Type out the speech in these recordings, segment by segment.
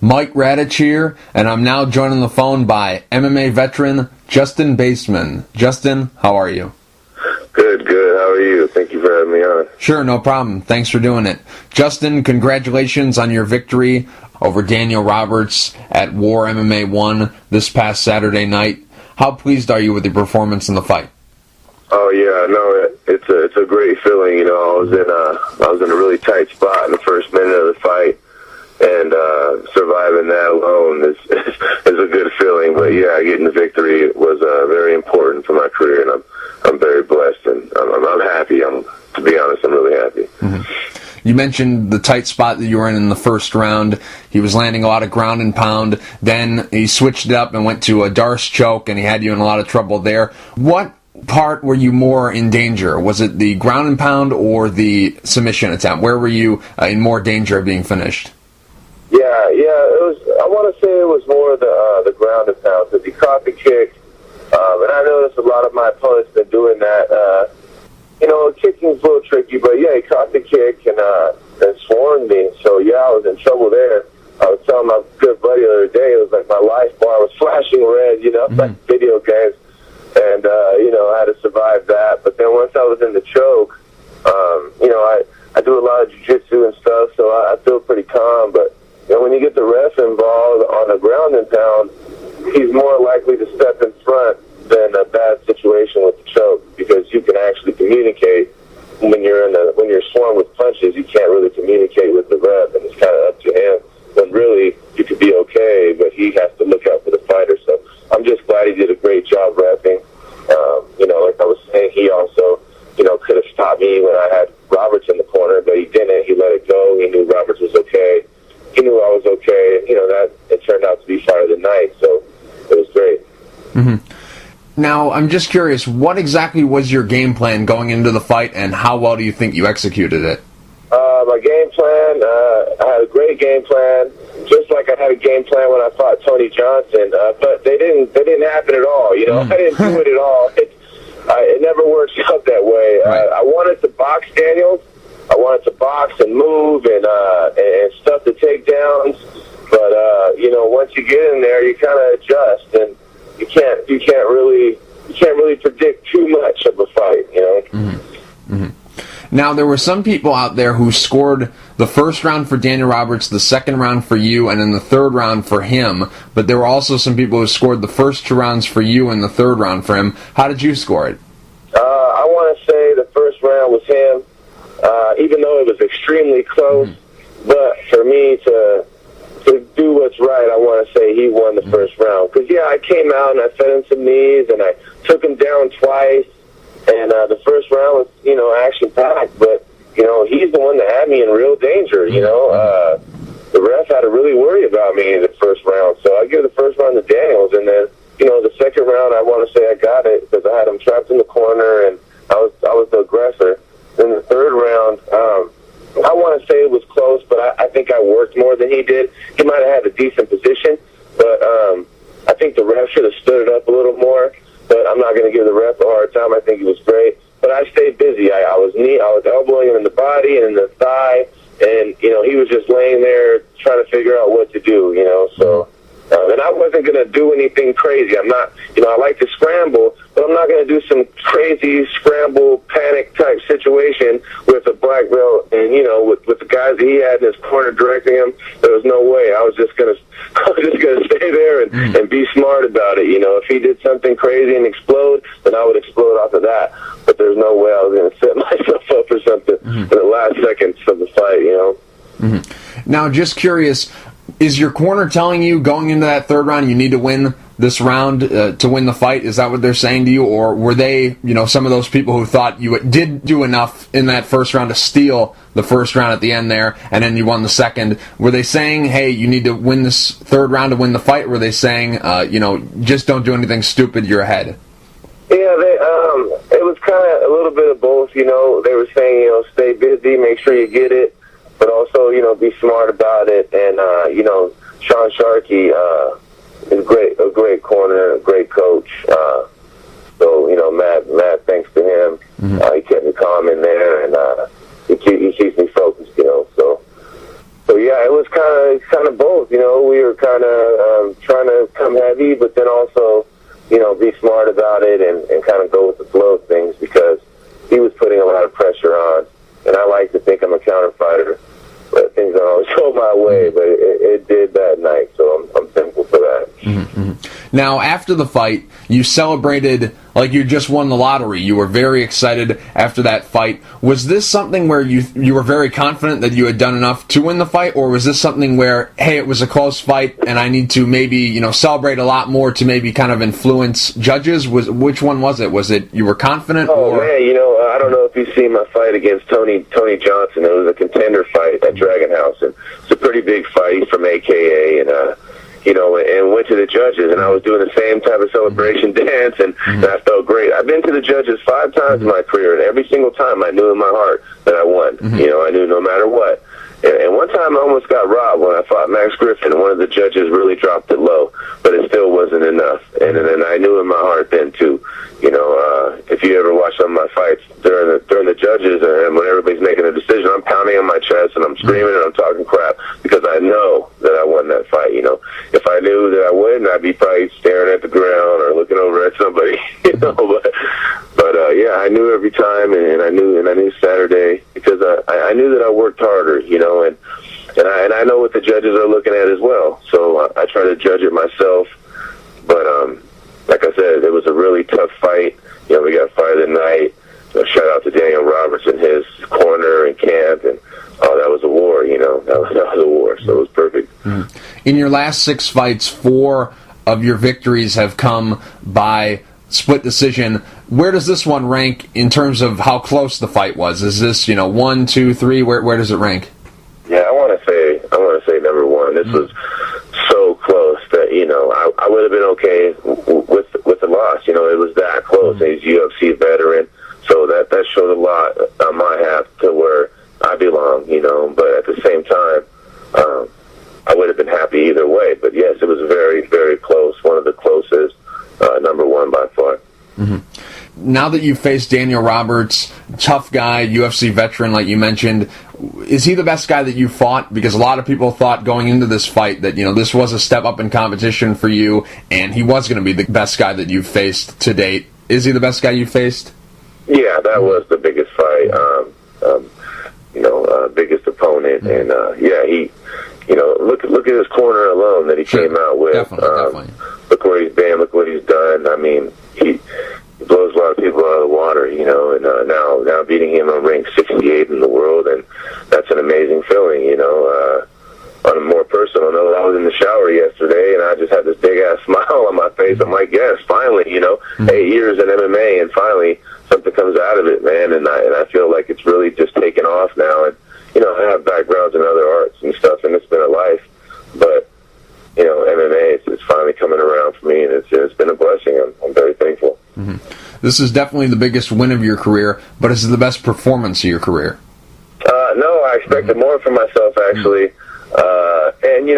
Mike Radich here, and I'm now joined on the phone by MMA veteran Justin Baesman. Justin, how are you? Good. How are you? Thank you for having me on. Sure, no problem. Thanks for doing it. Justin, congratulations on your victory over Daniel Roberts at War MMA 1 this past Saturday night. How pleased are you with your performance in the fight? Oh yeah, no, it's a great feeling. You know, I was in a really tight spot in the first minute of the fight, and surviving that alone is a good feeling. But yeah, getting the victory was very important for my career, and I'm very blessed, and I'm happy. To be honest, I'm really happy. Mm-hmm. You mentioned the tight spot that you were in the first round. He was landing a lot of ground and pound. Then he switched it up and went to a Darce choke, and he had you in a lot of trouble there. What part were you more in danger? Was it the ground and pound or the submission attempt? Where were you in more danger of being finished? Yeah, it was. I want to say it was more the ground and pound, because he caught the kick, and I noticed a lot of my opponents been doing that. Kicking's a little tricky, but yeah, he caught the kick and swarmed me. So yeah, I was in trouble there. I was telling my good buddy the other day, it was like my life bar was flashing red, like video games, and I had to survive that. But then once I was in the choke, I do a lot of jiu-jitsu and stuff, so I feel pretty calm. But when you get the ref involved on a ground and pound, he's more likely to step in front than a bad situation with the choke, because you can actually communicate when you're swarmed with punches. You can't really communicate with the ref, and it's kind of up to him. When really you could be okay, but he has to look out for the fighter. So I'm just glad he did a great job reffing. Like I was saying, he also could have stopped me when I had Roberts in the corner, but he didn't. He let it go. He knew Roberts was okay. He knew I was okay. That it turned out to be fight of the night. So it was great. Mm-hmm. Now, I'm just curious, what exactly was your game plan going into the fight, and how well do you think you executed it? My game plan, I had a great game plan, just like I had a game plan when I fought Tony Johnson, but they didn't happen at all. I didn't do it at all. It never works out that way. Right. I wanted to box Daniels. I wanted to box and move and stuff the takedowns, but once you get in there, you kind of adjust, and you can't really predict too much of a fight. Mm-hmm. Mm-hmm. Now, there were some people out there who scored the first round for Daniel Roberts, the second round for you, and then the third round for him. But there were also some people who scored the first two rounds for you and the third round for him. How did you score it? I want to say the first round was him, even though it was extremely close. Mm-hmm. But for me to do what's right, I want to say he won the first round. Because, I came out and I fed him some knees, and I took him down twice. And the first round was, action-packed, but, he's the one that had me in real danger, The ref had to really worry about me in the first round, so I give the first round to Daniels, and then, the second round, I want to say I got it, because I had him trapped in the corner, and I was the aggressor. Then the third round, I want to say it was close, but I think I worked more than he did. He might have had a decent position, but I think the ref should have stood it up a little more. But I'm not going to give the ref a hard time. I think he was great. But I stayed busy. I was elbowing him in the body and in the thigh, and he was just laying there trying to figure out what to do. So. And I wasn't going to do anything crazy. I'm not, I like to scramble, but I'm not going to do some crazy scramble, panic type situation with a black belt and, with the guys that he had in his corner directing him. There was no way. I was just going to stay there and be smart about it. If he did something crazy and explode, then I would explode off of that. But there's no way I was going to set myself up for something in the last seconds of the fight, Mm-hmm. Now, just curious, is your corner telling you going into that third round you need to win this round to win the fight? Is that what they're saying to you? Or were they, some of those people who thought you did do enough in that first round to steal the first round at the end there, and then you won the second? Were they saying, hey, you need to win this third round to win the fight? Or were they saying, just don't do anything stupid, you're ahead? Yeah, it was kind of a little bit of both. They were saying, stay busy, make sure you get it, but also, be smart about it. And, Sean Sharkey is a great corner, a great coach. So, Matt, thanks to him, he kept me calm in there, and he keeps me focused, So So yeah, it was kind of both. We were kind of trying to come heavy, but then also, be smart about it and kind of go with the flow of things, because he was putting a lot of pressure on, and I like to think I'm a counter fighter. But things don't always go my way, but it did that night, so I'm thankful for that. Now, after the fight, you celebrated like you just won the lottery. You were very excited after that fight. Was this something where you were very confident that you had done enough to win the fight, or was this something where, hey, it was a close fight and I need to maybe celebrate a lot more to maybe kind of influence judges? Which one was it? Was it you were confident? Oh man, I don't know if you've seen my fight against Tony Johnson. It was a contender fight at Dragon House, and it's a pretty big fight. He's from AKA, and and went to the judges, and I was doing the same type of celebration dance, and I felt great. I've been to the judges 5 times in my career, and every single time I knew in my heart that I won. I knew no matter what. And one time I almost got robbed when I fought Max Griffin, and one of the judges really dropped it low, but it still wasn't enough. And then I knew in my heart then, too, if you ever watch some of my fights during the judges and when everybody's making a decision, I'm pounding on my chest and I'm screaming and I'm talking crap because I know that I won that fight. If I knew that I wouldn't, I'd be probably staring at the ground or looking over at somebody. But yeah, I knew every time, and I knew Saturday because I knew that I worked harder, and I know what the judges are looking at as well. So I try to judge it myself. But like I said, it was a really tough fight. We got fight of the night. Shout out to Daniel Roberts and his corner and camp, and that was a war. That was a war. So it was perfect. In your last 6 fights, 4 of your victories have come by split decision. Where does this one rank in terms of how close the fight was? Is this 1, 2, 3? Where does it rank? Yeah, I want to say number 1. This was so close that I would have been okay with the loss. It was that close. He's UFC veteran, so that showed a lot on my half to where I belong. But at the same time, I would have been happy either way. But yes, it was very, very close. One of the closest. Number 1 by far. Now that you've faced Daniel Roberts, tough guy, UFC veteran like you mentioned, is he the best guy that you fought? Because a lot of people thought going into this fight that this was a step up in competition for you, and he was going to be the best guy that you've faced to date. Is he the best guy you faced? Yeah, that was the biggest fight, biggest opponent, and yeah, he, look at his corner alone that he came out with. Definitely. Look where he's been, look what he's done. I mean, he blows a lot of people out of the water, and now beating him on rank 68 in the world, and that's an amazing feeling, On a more personal note, I was in the shower yesterday, and I just had this big-ass smile on my face. I'm like, yes, finally, 8 years in MMA, and finally something comes out of it, man, and I feel like it's really just taken off now, and, I have backgrounds in other arts and stuff, and it's been a life, but, MMA, it's finally coming around for me, and it's been a blessing. I'm very thankful. This is definitely the biggest win of your career, but is it the best performance of your career? No, I expected more from myself, actually. And,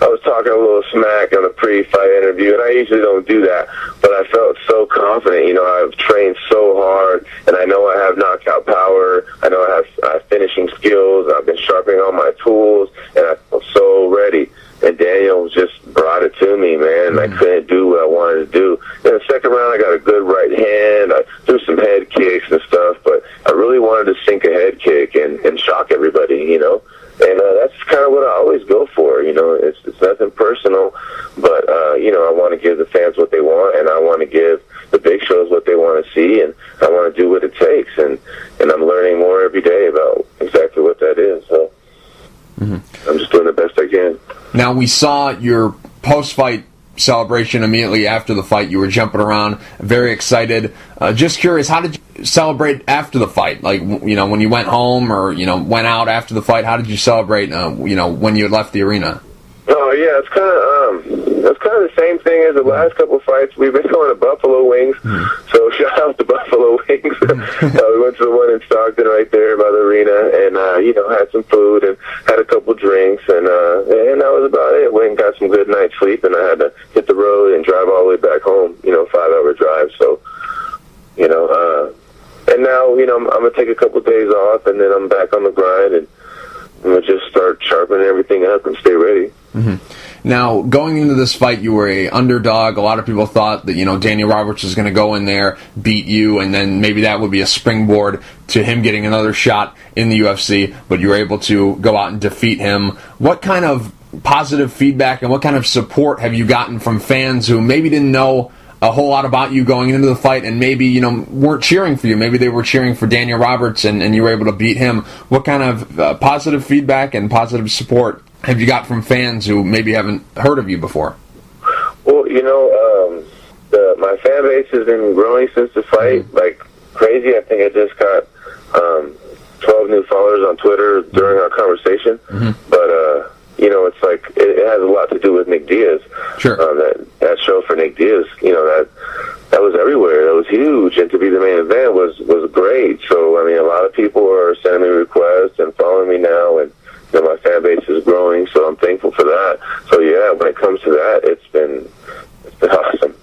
I was talking a little smack on a pre-fight interview, and I usually don't do that, but I felt so confident. I've trained so hard, and I know I have knockout power. I know I have finishing skills. I've been sharpening all my tools, and I felt so ready. And Daniel just brought it to me, man. I couldn't do what I wanted to do. In the second round, I got a good right hand. I threw some head kicks and stuff, but I really wanted to sink a head kick and shock everybody, And that's kind of what I always go for, It's nothing personal, but, I want to give the fans what they want, and I want to give the big shows what they want to see, and I want to do what it takes. And I'm learning more every day about exactly what that is, so I'm just doing the best I can. Now, we saw your post-fight celebration immediately after the fight. You were jumping around, very excited. Just curious, how did you celebrate after the fight? Like, when you went home or, went out after the fight, how did you celebrate, when you had left the arena? Oh, yeah, it's kind of the same thing as the last couple of fights. We've been going to Buffalo Wings, so shout out to Buffalo Wings. We went to the one in Stockton right there by the arena, and, had some food and had a couple drinks, and that was about it. Went and got some good night's sleep, and I had to hit the road and drive all the way back home, 5-hour drive, so, and now, I'm going to take a couple of days off, and then I'm back on the grind, and we'll just start sharpening everything up and stay ready. Now, going into this fight, you were a underdog. A lot of people thought that, Daniel Roberts was going to go in there, beat you, and then maybe that would be a springboard to him getting another shot in the UFC, but you were able to go out and defeat him. What kind of positive feedback and what kind of support have you gotten from fans who maybe didn't know a whole lot about you going into the fight and maybe, weren't cheering for you? Maybe they were cheering for Daniel Roberts and you were able to beat him. What kind of positive feedback and positive support have you got from fans who maybe haven't heard of you before? Well, my fan base has been growing since the fight, like crazy. I think I just got 12 new followers on Twitter during our conversation. But, it's like it has a lot to do with Nick Diaz. Sure. That show for Nick Diaz, that was everywhere. That was huge, and to be the main event was great. So, I mean, a lot of people are sending me requests and following me now, and my fan base is growing, so I'm thankful for that. So yeah, when it comes to that, it's been awesome.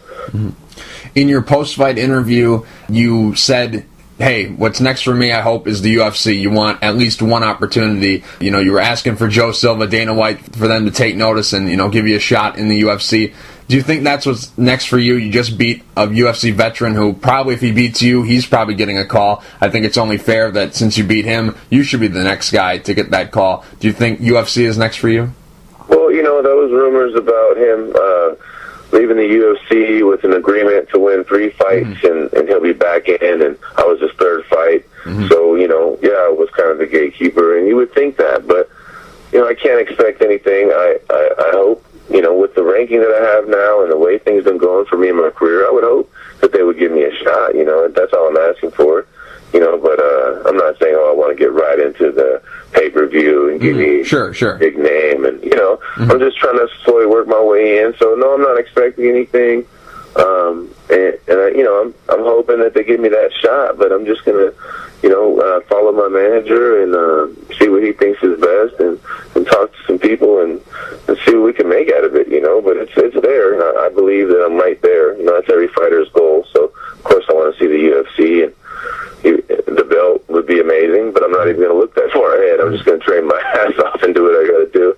In your post-fight interview, you said, hey, what's next for me, I hope, is the UFC. You want at least one opportunity. You were asking for Joe Silva, Dana White, for them to take notice and, give you a shot in the UFC. Do you think that's what's next for you? You just beat a UFC veteran who probably, if he beats you, he's probably getting a call. I think it's only fair that since you beat him, you should be the next guy to get that call. Do you think UFC is next for you? Well, those rumors about him leaving the UFC with an agreement to win 3 fights and he'll be back in, and I was his 3rd fight. So, I was kind of the gatekeeper, and you would think that, but, I can't expect anything. I hope, with the ranking that I have now and the way things have been going for me in my career, I would hope that they would give me a shot, that's all I'm asking for, but I'm not saying, I want to get right into the pay-per-view and give me a big name, and, I'm just trying to slowly work my way in, so no, I'm not expecting anything, I'm hoping that they give me that shot, but I'm just going to, follow my manager and see what he thinks is best and talk to some people and see what we can make out of it, but it's there, and I believe that I'm right there. That's every fighter's goal, so of course I want to see the UFC, and the belt would be amazing, but I'm not even going to look that far ahead. I'm just going to train my ass off and do what I got to do.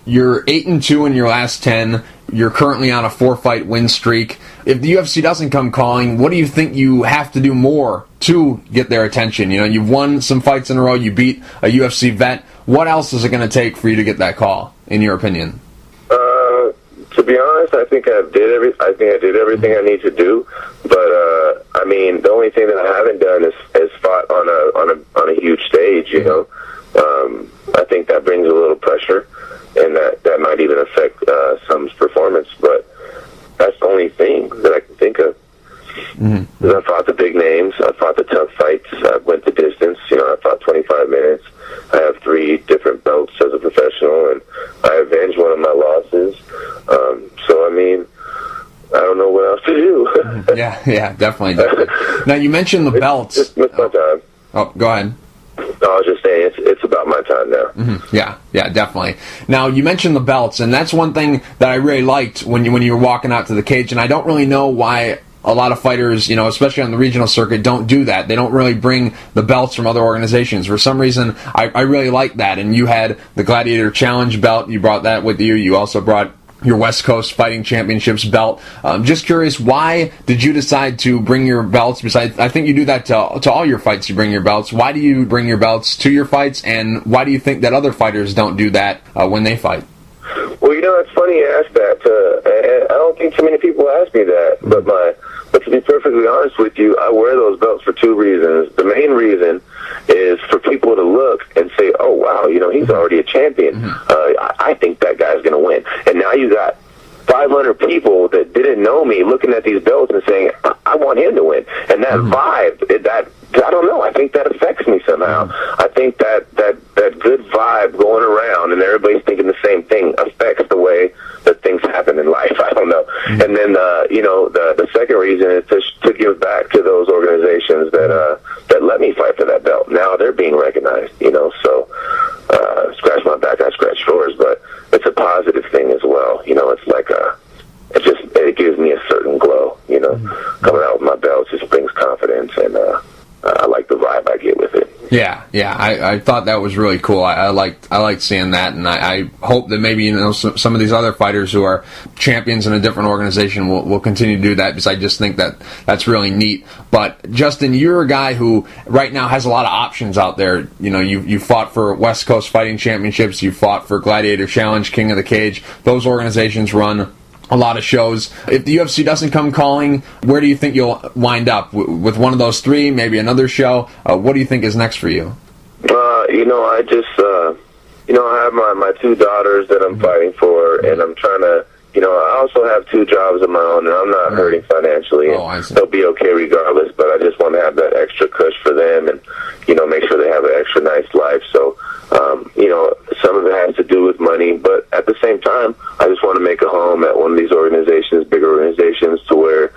You're 8-2 in your last 10. You're currently on a 4-fight win streak. If the UFC doesn't come calling, what do you think you have to do more to get their attention? You've won some fights in a row. You beat a UFC vet. What else is it going to take for you to get that call, in your opinion? To be honest, I think I did everything I need to do. But the only thing that I haven't done is fought on a huge stage. I think that brings a little pressure, and that might even affect some's performance. But that's the only thing that I can think of. Because I fought the big names, I fought the tough fights, I went the distance. I fought 25 minutes. I have 3 different belts as a professional, and I avenged one of my losses. I don't know what else to do. Yeah, definitely. Now, you mentioned the belts. It's my time. Oh, go ahead. I was just saying, it's about my time now. Yeah, definitely. Now, you mentioned the belts, and that's one thing that I really liked when you were walking out to the cage, and I don't really know why a lot of fighters, especially on the regional circuit, don't do that. They don't really bring the belts from other organizations. For some reason, I really like that, and you had the Gladiator Challenge belt. You brought that with you. You also brought your West Coast Fighting Championships belt. Just curious, why did you decide to bring your belts? Besides, I think you do that to all your fights. You bring your belts. Why do you bring your belts to your fights, and why do you think that other fighters don't do that when they fight? Well, it's funny you ask that. I don't think too many people ask me that, but to be perfectly honest with you, I wear those belts for 2 reasons. The main reason is for people to look and say, oh, wow, he's already a champion. I think that guy's going to win. And now you got 500 people that didn't know me looking at these belts and saying, I want him to win. And that vibe, that I don't know, I think that affects me somehow. I think that good vibe going around and everybody's thinking the same thing affects the way that things happen in life. I don't know. And then, the second reason is to give back to those organizations that let me fight for that belt. Now they're being recognized, so scratch my back, I scratch yours, but it's a positive thing as well. It's like it gives me a certain glow, Coming out with my belt just brings confidence, and I like the vibe I get with it. Yeah, Yeah, I thought that was really cool. I liked seeing that, and I hope that maybe some of these other fighters who are champions in a different organization will continue to do that, because I just think that that's really neat. But Justin, you're a guy who right now has a lot of options out there. You fought for West Coast Fighting Championships, you fought for Gladiator Challenge, King of the Cage. Those organizations run a lot of shows. If the UFC doesn't come calling, where do you think you'll wind up? With one of those three, maybe another show? What do you think is next for you? I just, I have my two daughters that I'm fighting for, and I'm trying to, I also have two jobs of my own, and I'm not hurting financially. I see. They'll be okay regardless, but I just want to have that extra cush for them and, make sure they have an extra nice life. So, some of it has to do with money, but at the same time, I just want to make a home at one of these organizations, bigger organizations, to where,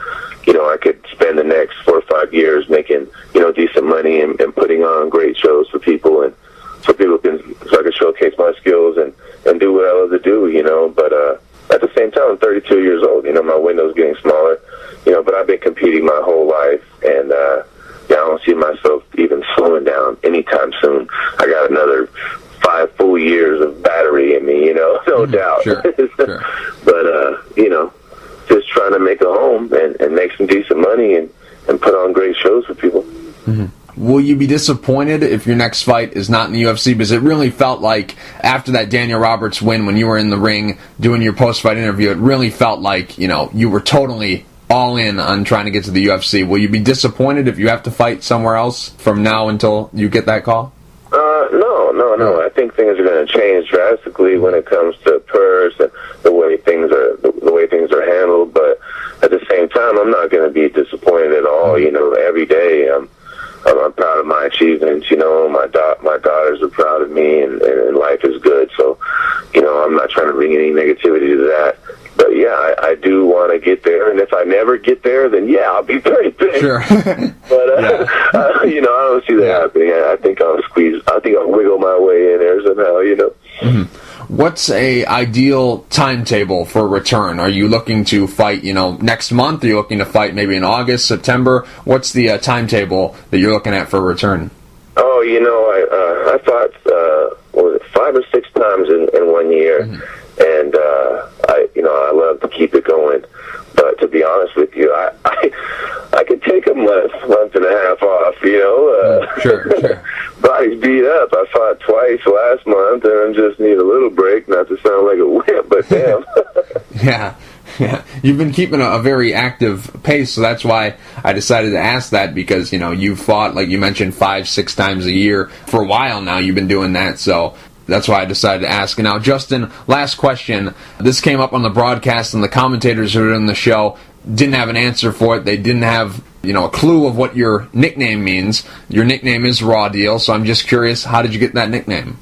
I could spend the next 4 or 5 years making, decent money and putting on great shows for people, and so I can showcase my skills and do what I love to do, but at the same time, I'm 32 years old, my window's getting smaller, but I've been competing my whole life, and I don't see myself even slowing down anytime soon. I got another 5 full years of battery in me, no doubt. Sure. But, just trying to make a home and make some decent money and put on great shows for people. Mm-hmm. Will you be disappointed if your next fight is not in the UFC? Because it really felt like after that Daniel Roberts win, when you were in the ring doing your post-fight interview, it really felt like, you were totally all in on trying to get to the UFC. Will you be disappointed if you have to fight somewhere else from now until you get that call? No. I think things are going to change drastically when it comes to purse and the way things are handled. But at the same time, I'm not going to be disappointed at all. Every day I'm proud of my achievements. My daughters are proud of me, and life is good. So, I'm not trying to bring any negativity to that. But yeah, I do want to get there, and if I never get there, then yeah, I'll be very pissed. Sure. But I don't see that happening. I think I'll wiggle my way in there somehow. Mm-hmm. What's a ideal timetable for return? Are you looking to fight, next month? Are you looking to fight maybe in August, September? What's the timetable that you're looking at for return? Oh, I fought 5 or 6 times in 1 year. Mm-hmm. And I love to keep it going, but to be honest with you, I could take a month and a half off. Sure. Body's beat up. I fought twice last month, and I just need a little break. Not to sound like a wimp, but damn. Yeah. You've been keeping a very active pace, so that's why I decided to ask that, because you've fought, like you mentioned, 5-6 times a year for a while now. You've been doing that, so that's why I decided to ask. Now, Justin, last question. This came up on the broadcast, and the commentators who were in the show didn't have an answer for it. They didn't have, a clue of what your nickname means. Your nickname is Raw Deal, so I'm just curious, how did you get that nickname?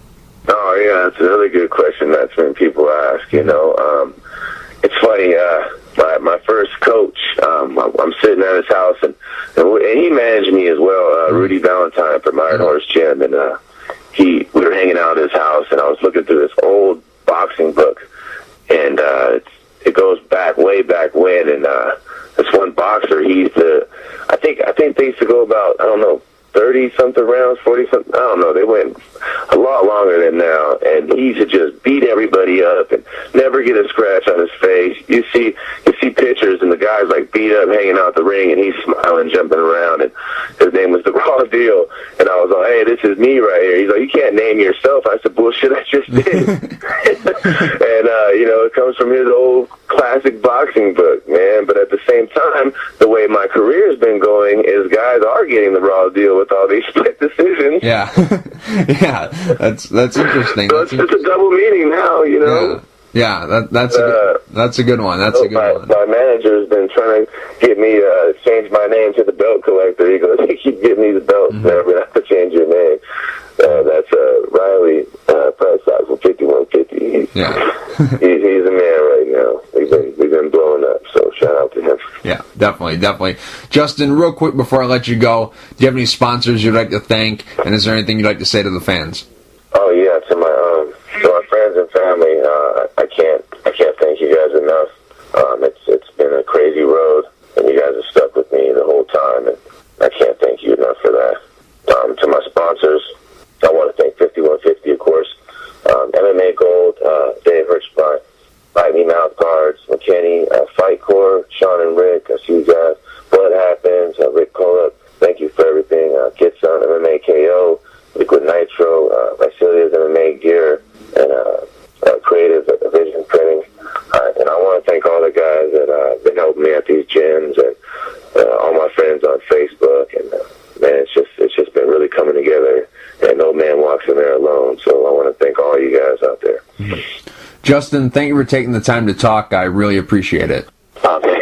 Oh, yeah, that's a really good question. That's when people ask, It's funny, my first coach, I'm sitting at his house, and he managed me as well, Rudy Valentine from Iron Horse Gym, and we were hanging out at his house, and I was looking through this old boxing book, and it goes way back when, and this one boxer, I think they used to go about, 30-something rounds, 40-something, I don't know, they went a lot longer than now, and he used to just beat everybody up and never get a scratch on his face. You see pictures, and the guy's like beat up, hanging out the ring, and he's smiling, jumping around, and his name was The Raw Deal, and I was like, hey, this is me right here. He's like, you can't name yourself. I said, bullshit, I just did. And, it comes from his old classic boxing book, man, but at the same time, the way my career's been going is guys are getting the Raw Deal with all these split decisions. Yeah. Yeah, that's interesting. So it's a double meaning now, Yeah, that's a good one. That's a good one. My manager's been trying to get me to change my name to the belt collector. He goes, you keep getting these belts, never going to have to change your name. That's Riley, price tag for 5150. He's a man right now. We've been blowing up, so shout out to him. Yeah, definitely. Justin, real quick before I let you go, do you have any sponsors you'd like to thank, and is there anything you'd like to say to the fans? Oh yeah, to my friends and family, I can't thank you guys enough. It's been a crazy road, and you guys have stuck with me the whole time, and I can't thank you enough for that. To my sponsors, Sean and Rick, I see you guys. What Happens, Rick Colup, thank you for everything. Get Some, MMA KO, Liquid Nitro, Vasilia's MMA Gear, and Creative Vision Printing. And I want to thank all the guys that have been helping me at these gyms, and all my friends on Facebook. And man, it's just been really coming together, and no man walks in there alone. So I want to thank all you guys out there. Justin, thank you for taking the time to talk. I really appreciate it. Okay.